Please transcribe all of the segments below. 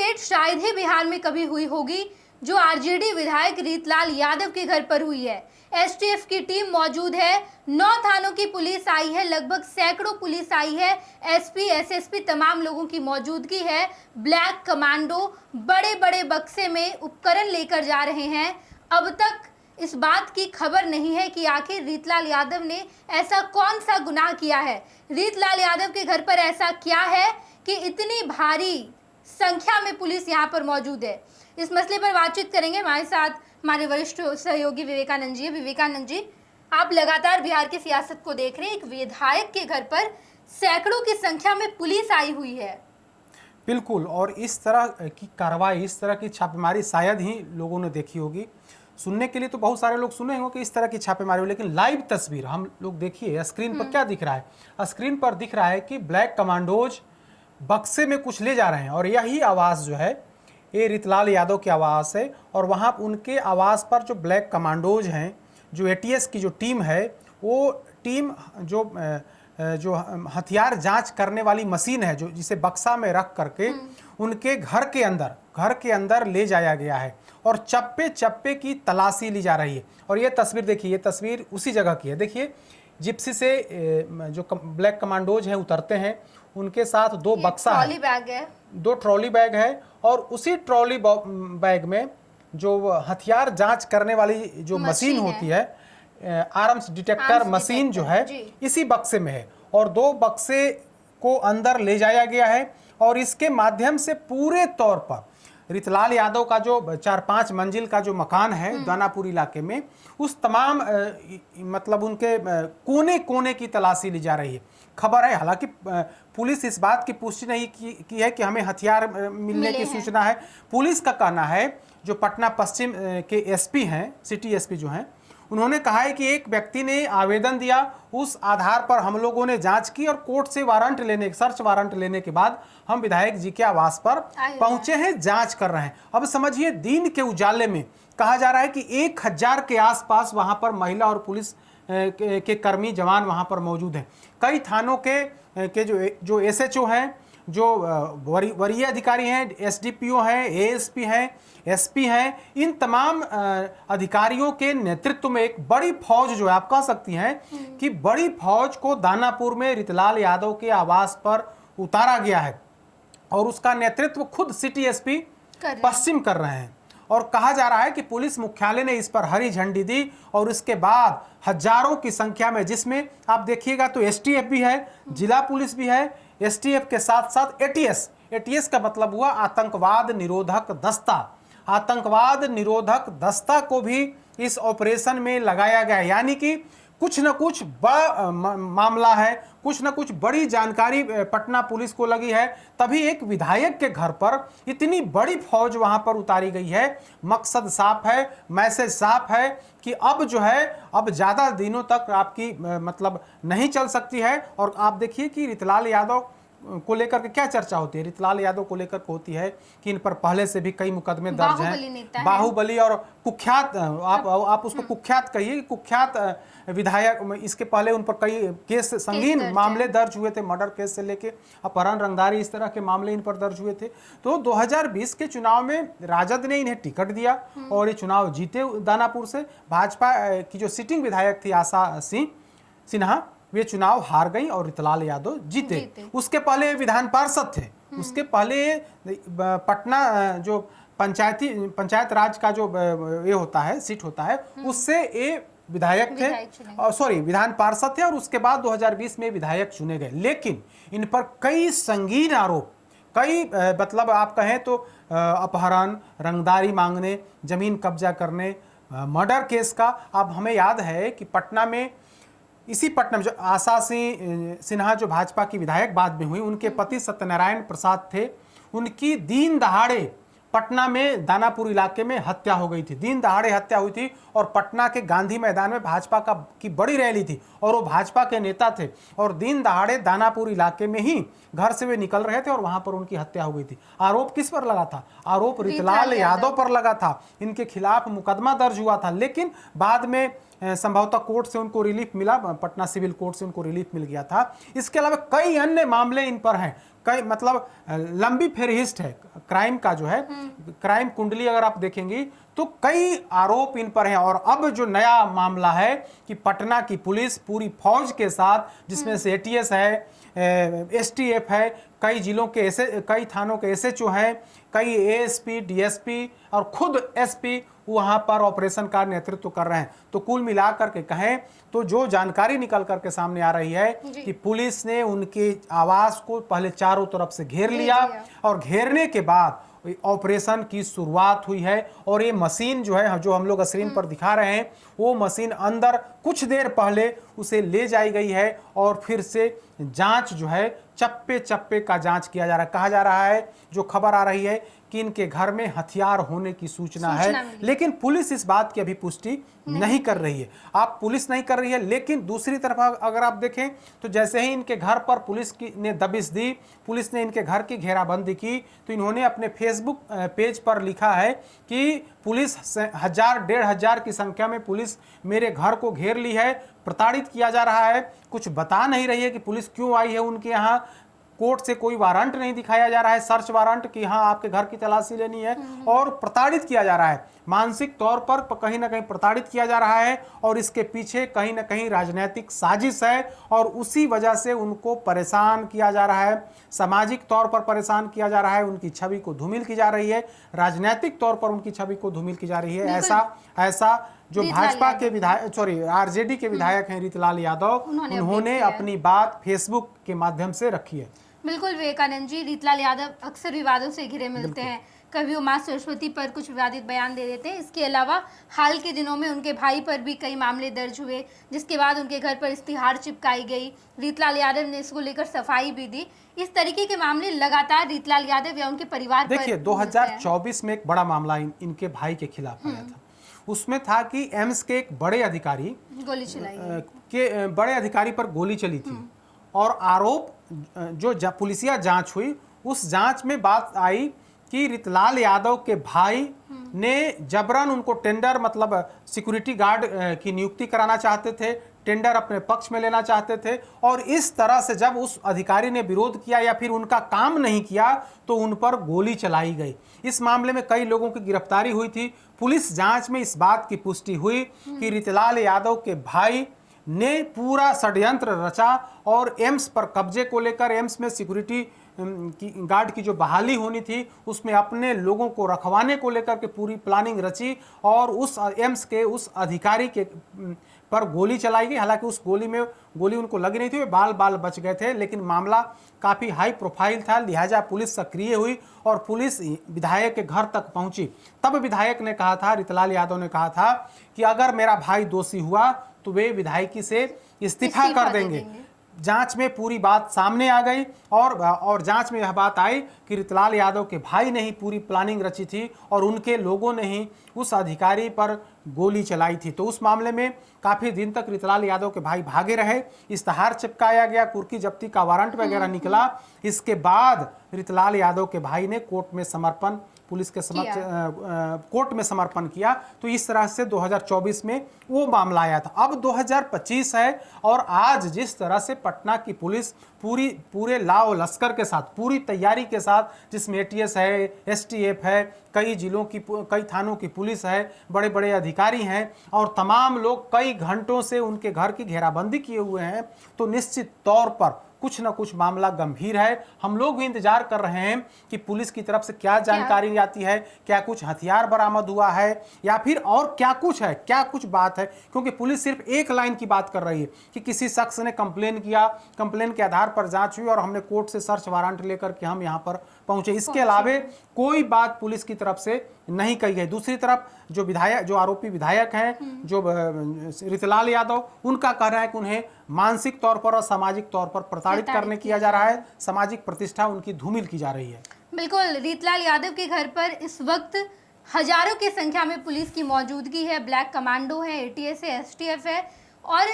घुसपैठ शायद ही बिहार में कभी हुई होगी जो आरजेडी विधायक रीतलाल यादव के घर पर हुई है। एसटीएफ की टीम मौजूद है, 9 थानों की पुलिस आई है, लगभग सैकड़ों पुलिस आई है, एसपी एसएसपी तमाम लोगों की मौजूदगी है। ब्लैक कमांडो बड़े बड़े बक्से में उपकरण लेकर जा रहे हैं। अब तक इस बात की खबर नहीं है कि आखिर रीतलाल यादव ने ऐसा कौन सा गुनाह किया है। रीतलाल यादव के घर पर ऐसा क्या है कि इतनी भारी संख्या में पुलिस यहां पर मौजूद है। इस मसले पर बातचीत करेंगे। हमारे साथ हमारे वरिष्ठ सहयोगी विवेकानंद जी। विवेकानंद जी, आप लगातार बिहार की सियासत को देख रहे हैं। एक विधायक के घर पर सैकड़ों की संख्या में पुलिस आई हुई है। बिल्कुल, और इस तरह की कार्रवाई, इस तरह की छापेमारी शायद ही लोगों ने देखी होगी। सुनने के लिए तो बहुत सारे लोग सुने होंगे कि इस तरह की छापेमारी हो, लेकिन लाइव तस्वीर हम लोग देखिए स्क्रीन पर क्या दिख रहा है। स्क्रीन पर दिख रहा है कि ब्लैक कमांडोज बक्से में कुछ ले जा रहे हैं और यही आवाज़ जो है ये रीतलाल यादव की आवाज़ है। और वहाँ उनके आवाज़ पर जो ब्लैक कमांडोज हैं, जो एटीएस की जो टीम है, वो टीम जो हथियार जांच करने वाली मशीन है, जो जिसे बक्सा में रख करके उनके घर के अंदर ले जाया गया है और चप्पे चप्पे की तलाशी ली जा रही है। और ये तस्वीर देखिए, ये तस्वीर उसी जगह की है। देखिए, जिप्सी से जो ब्लैक कमांडोज हैं उतरते हैं, उनके साथ 2 बक्सा है, बैग है, 2 ट्रॉली बैग है और उसी ट्रॉली बैग में जो हथियार जांच करने वाली जो मशीन होती है, आर्म्स डिटेक्टर मशीन जो है, इसी बक्से में है। और 2 बक्से को अंदर ले जाया गया है और इसके माध्यम से पूरे तौर पर रीतलाल यादव का जो 4-5 मंजिल का जो मकान है दानापुर इलाके में, उस तमाम मतलब उनके कोने कोने की तलाशी ली जा रही है। खबर है, हालांकि पुलिस इस बात की पुष्टि नहीं की है कि हमें हथियार मिलने की सूचना है। पुलिस का कहना है, जो पटना पश्चिम के एसपी हैं, सिटी एसपी जो हैं, उन्होंने कहा है कि एक व्यक्ति ने आवेदन दिया, उस आधार पर हम लोगों ने जांच की और कोर्ट से सर्च वारंट लेने के बाद हम विधायक जी के आवास पर पहुंचे हैं, जांच कर रहे हैं। अब समझिए, दिन के उजाले में कहा जा रहा है कि 1000 के आसपास वहां पर महिला और पुलिस के कर्मी जवान वहां पर मौजूद हैं। कई थानों के जो एसएचओ हैं, जो वरीय अधिकारी हैं, एसडीपीओ हैं, एएसपी हैं, एसपी हैं, इन तमाम अधिकारियों के नेतृत्व में एक बड़ी फौज जो है, आप कह सकती हैं कि बड़ी फौज को दानापुर में रीतलाल यादव के आवास पर उतारा गया है और उसका नेतृत्व खुद सिटी एसपी पश्चिम कर रहे हैं। और कहा जा रहा है कि पुलिस मुख्यालय ने इस पर हरी झंडी दी और इसके बाद हजारों की संख्या में, जिसमें आप देखिएगा तो एसटीएफ भी है, जिला पुलिस भी है, एसटीएफ के साथ साथ एटीएस का मतलब हुआ आतंकवाद निरोधक दस्ता। आतंकवाद निरोधक दस्ता को भी इस ऑपरेशन में लगाया गया, यानी कि कुछ न कुछ बड़ा मामला है, कुछ न कुछ बड़ी जानकारी पटना पुलिस को लगी है, तभी एक विधायक के घर पर इतनी बड़ी फौज वहां पर उतारी गई है। मकसद साफ है, मैसेज साफ है कि अब जो है, अब ज़्यादा दिनों तक आपकी मतलब नहीं चल सकती है। और आप देखिए कि रीतलाल यादव को लेकर के क्या चर्चा होती है। रीतलाल यादव को लेकर होती है कि इन पर पहले से भी कई मुकदमे दर्ज हैं, बाहुबली और कुख्यात, आप उसको कुख्यात कहिए, कुख्यात विधायक। इसके पहले उन पर कई केस, संगीन मामले दर्ज हुए थे, मर्डर केस से लेके अपहरण, रंगदारी, इस तरह के मामले इन पर दर्ज हुए थे। तो 2020 के चुनाव में राजद ने इन्हें टिकट दिया और ये चुनाव जीते दानापुर से। भाजपा की जो सिटिंग विधायक थी आशा सिन्हा, वे चुनाव हार गई और रीतलाल यादव जीते। उसके पहले विधान पार्षद थे, उसके पहले पटना जो पंचायत राज का जो ये होता है, सीट होता है, उससे ये विधायक थे, सॉरी विधान पार्षद थे, और उसके बाद 2020 में विधायक चुने गए। लेकिन इन पर कई संगीन आरोप, कई मतलब आप कहें तो अपहरण, रंगदारी मांगने, जमीन कब्जा करने, मर्डर केस का। अब हमें याद है कि पटना में, इसी पटना में जो आशा सिन्हा जो भाजपा की विधायक बाद में हुई, उनके पति सत्यनारायण प्रसाद थे, उनकी दीन दहाड़े पटना में दानापुर इलाके में हत्या हो गई थी। दिन दहाड़े हत्या हुई थी और पटना के गांधी मैदान में भाजपा की बड़ी रैली थी और वो भाजपा के नेता थे और दिन दहाड़े दानापुर इलाके में ही घर से वे निकल रहे थे और वहां पर उनकी हत्या हो गई थी। आरोप किस पर लगा था? आरोप रीतलाल यादव पर लगा था। इनके खिलाफ मुकदमा दर्ज हुआ था, लेकिन बाद में संभवतः कोर्ट से उनको रिलीफ मिला, पटना सिविल कोर्ट से उनको रिलीफ मिल गया था। इसके अलावा कई अन्य मामले इन पर हैं, कई मतलब लंबी फेहरिस्त है क्राइम का जो है, क्राइम कुंडली अगर आप देखेंगी तो कई आरोप इन पर हैं। और अब जो नया मामला है कि पटना की पुलिस पूरी फौज के साथ, जिसमें से एटीएस है, एसटीएफ है, कई जिलों के कई थानों के एसएचओ हैं, कई एएसपी, डीएसपी और खुद एसपी वहां पर ऑपरेशन का नेतृत्व कर रहे हैं। तो कुल मिलाकर के कहें तो जो जानकारी निकल करके सामने आ रही है कि पुलिस ने उनके आवास को पहले चारों तरफ से घेर लिया और घेरने के बाद ऑपरेशन की शुरुआत हुई है। और ये मशीन जो है, जो हम लोग स्क्रीन पर दिखा रहे हैं, वो मशीन अंदर कुछ देर पहले उसे ले जाई गई है और फिर से जांच जो है चप्पे चप्पे का जांच किया जा रहा है। कहा जा रहा है, जो खबर आ रही है कि इनके घर में हथियार होने की सूचना है, लेकिन पुलिस इस बात की अभी पुष्टि नहीं कर रही है। आप पुलिस नहीं कर रही है, लेकिन दूसरी तरफ अगर आप देखें तो जैसे ही इनके घर पर पुलिस ने दबिश दी, पुलिस ने इनके घर की घेराबंदी की, तो इन्होंने अपने फेसबुक पेज पर लिखा है कि पुलिस 1000-1500 की संख्या में पुलिस मेरे घर को घेर ली है, प्रताड़ित किया जा रहा है। कुछ बता नहीं रही है कि पुलिस क्यों आई है उनके यहाँ, कोर्ट से कोई वारंट नहीं दिखाया जा रहा है, सर्च वारंट कि हाँ आपके घर की तलाशी लेनी है, और प्रताड़ित किया जा रहा है, मानसिक तौर पर कहीं ना कहीं प्रताड़ित किया जा रहा है। और इसके पीछे कहीं ना कहीं राजनीतिक साजिश है और उसी वजह से उनको परेशान किया जा रहा है, सामाजिक तौर पर परेशान किया जा रहा है, उनकी छवि को धूमिल की जा रही है, राजनीतिक तौर पर उनकी छवि को धूमिल की जा रही है। ऐसा जो भाजपा के विधायक आरजेडी के विधायक हैं रीतलाल यादव, उन्होंने अपनी बात फेसबुक के माध्यम से रखी है। बिल्कुल विवेकानंद जी, रीतलाल यादव अक्सर विवादों से घिरे मिलते हैं, कभी वो मां सरस्वती पर कुछ विवादित बयान दे देते हैं। इसके अलावा हाल के दिनों में उनके भाई पर भी कई मामले दर्ज हुए, जिसके बाद उनके घर पर इश्तिहार चिपकाई गई। रीतलाल यादव ने इसको लेकर सफाई भी दी। इस तरीके के मामले लगातार रीतलाल यादव या उनके परिवार पर देखिए 2024 में एक बड़ा मामला इनके भाई के खिलाफ आया था। उसमें था कि एम्स के एक बड़े अधिकारी पर गोली चली थी और आरोप जो पुलिसिया जांच हुई, उस जांच में बात आई कि रीतलाल यादव के भाई ने जबरन उनको टेंडर, मतलब सिक्योरिटी गार्ड की नियुक्ति कराना चाहते थे, टेंडर अपने पक्ष में लेना चाहते थे। और इस तरह से जब उस अधिकारी ने विरोध किया या फिर उनका काम नहीं किया तो उन पर गोली चलाई गई। इस मामले में कई लोगों की गिरफ्तारी हुई थी। पुलिस जांच में इस बात की पुष्टि हुई कि रीतलाल यादव के भाई ने पूरा षड्यंत्र रचा और एम्स पर कब्जे को लेकर, एम्स में सिक्योरिटी गार्ड की जो बहाली होनी थी उसमें अपने लोगों को रखवाने को लेकर के पूरी प्लानिंग रची और उस एम्स के उस अधिकारी के पर गोली चलाई गई। हालांकि उस गोली उनको लगी नहीं थी, वे बाल बच गए थे, लेकिन मामला काफ़ी हाई प्रोफाइल था, लिहाजा पुलिस सक्रिय हुई और पुलिस विधायक के घर तक पहुंची। तब विधायक ने कहा था, रीतलाल यादव ने कहा था कि अगर मेरा भाई दोषी हुआ तो वे विधायकी से इस्तीफा कर देंगे। जांच में पूरी बात सामने आ गई और जांच में यह बात आई कि रीतलाल यादव के भाई ने ही पूरी प्लानिंग रची थी और उनके लोगों ने ही उस अधिकारी पर गोली चलाई थी। तो उस मामले में काफ़ी दिन तक रीतलाल यादव के भाई भागे रहे, इश्तिहार चिपकाया गया, कुर्की जब्ती का वारंट वगैरह निकला। इसके बाद रीतलाल यादव के भाई ने कोर्ट में समर्पण, पुलिस के समक्ष कोर्ट में समर्पण किया। तो इस तरह से 2024 में वो मामला आया था। अब 2025 है और आज जिस तरह से पटना की पुलिस पूरे लाव लश्कर के साथ, पूरी तैयारी के साथ, जिसमें एटीएस है, एसटीएफ है, कई जिलों की, कई थानों की पुलिस है, बड़े बड़े अधिकारी हैं और तमाम लोग कई घंटों से उनके घर की घेराबंदी किए हुए हैं, तो निश्चित तौर पर कुछ ना कुछ मामला गंभीर है। हम लोग भी इंतजार कर रहे हैं कि पुलिस की तरफ से क्या जानकारी आती है, क्या कुछ हथियार बरामद हुआ है या फिर और क्या कुछ है, क्या कुछ बात है। क्योंकि पुलिस सिर्फ एक लाइन की बात कर रही है कि किसी शख्स ने कंप्लेन किया, कंप्लेन के आधार पर जांच हुई और हमने कोर्ट से सर्च वारंट लेकर के हम यहाँ पर पहुंचे। इसके अलावा कोई बात पुलिस की तरफ से नहीं कही गई। दूसरी तरफ जो आरोपी विधायक हैं, जो रीतलाल यादव, उनका कहना है कि उन्हें मानसिक तौर पर और सामाजिक तौर पर प्रताड़ित करने किया जा रहा है, सामाजिक प्रतिष्ठा उनकी धूमिल की जा रही है। बिल्कुल, रीतलाल यादव के घर पर इस वक्त हजारों की संख्या में पुलिस की मौजूदगी है, ब्लैक कमांडो है, एटीएस है, एसटीएफ है और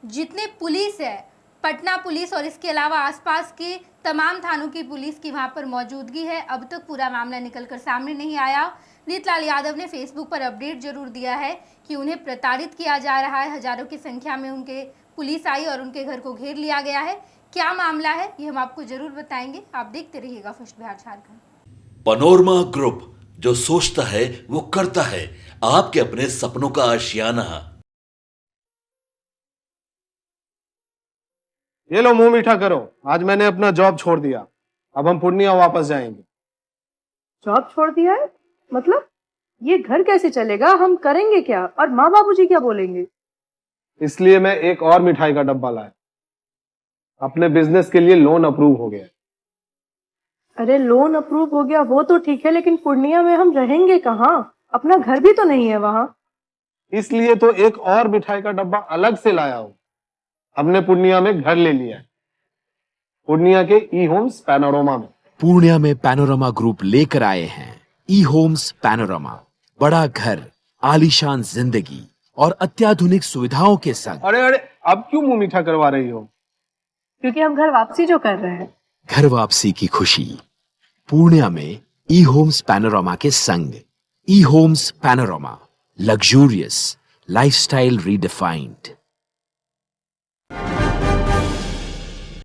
जितने पुलिस है पटना पुलिस और इसके अलावा आसपास के तमाम थानों की पुलिस की वहां पर मौजूदगी है। अब तक पूरा मामला निकलकर सामने नहीं आया। रीतलाल यादव ने फेसबुक पर अपडेट जरूर दिया है कि उन्हें प्रताड़ित किया जा रहा है। हजारों की संख्या में उनके पुलिस आई और उनके घर को घेर लिया गया है। क्या मामला है ये हम आपको जरूर बताएंगे। आप देखते रहिएगा first Bihar Jharkhand. Panorama group, जो सोचता है वो करता है। आपके अपने सपनों का आशियाना। ये लो, मुंह मीठा करो। आज मैंने अपना जॉब छोड़ दिया। अब हम पूर्णिया वापस जाएंगे। जॉब छोड़ दिया है? मतलब ये घर कैसे चलेगा? हम करेंगे क्या? और माँ बाबूजी क्या बोलेंगे? इसलिए मैं एक और मिठाई का डब्बा लाया। अपने बिजनेस के लिए लोन अप्रूव हो गया। अरे लोन अप्रूव हो गया वो तो ठीक है, लेकिन पूर्णिया में हम रहेंगे कहाँ? अपना घर भी तो नहीं है वहाँ। इसलिए तो एक और मिठाई का डब्बा अलग से लाया हूँ। हमने पूर्णिया में घर ले लिया है, पूर्णिया के ई होम्स पैनोरमा में। पूर्णिया में पैनोरमा ग्रुप लेकर आए हैं ई होम्स पैनोरमा। बड़ा घर, आलीशान जिंदगी और अत्याधुनिक सुविधाओं के संग। अरे अरे, अब क्यों मुंह मीठा करवा रही हो? क्योंकि हम घर वापसी जो कर रहे हैं। घर वापसी की खुशी पूर्णिया में ई होम्स पैनोरमा के संग। E homes panorama, luxurious lifestyle redefined.